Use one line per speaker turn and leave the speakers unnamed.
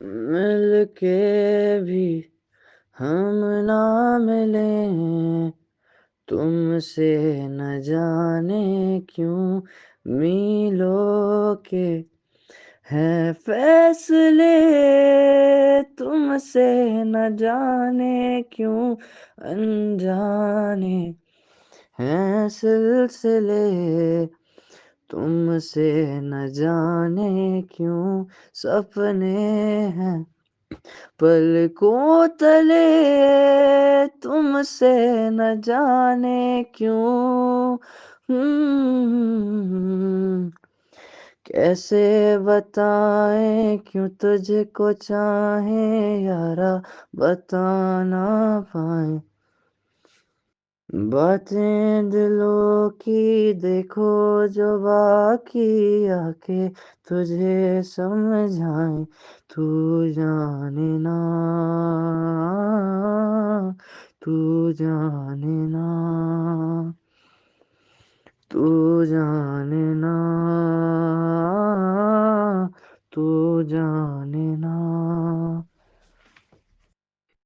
मिल के भी हम ना मिले, तुमसे न जाने क्यों मीलों के हैं फैसले, तुमसे न जाने क्यों अनजाने हैं सिलसिले, तुमसे न जाने क्यों सपने हैं पलकों तले, तुमसे न जाने क्यों। कैसे बताएं क्यों तुझको चाहें यारा, बता ना पाए बातें दिलों की, देखो जो बाकी आके तुझे समझाएं, तू जाने ना, तू जाने ना, तू जाने ना, तू जाने ना।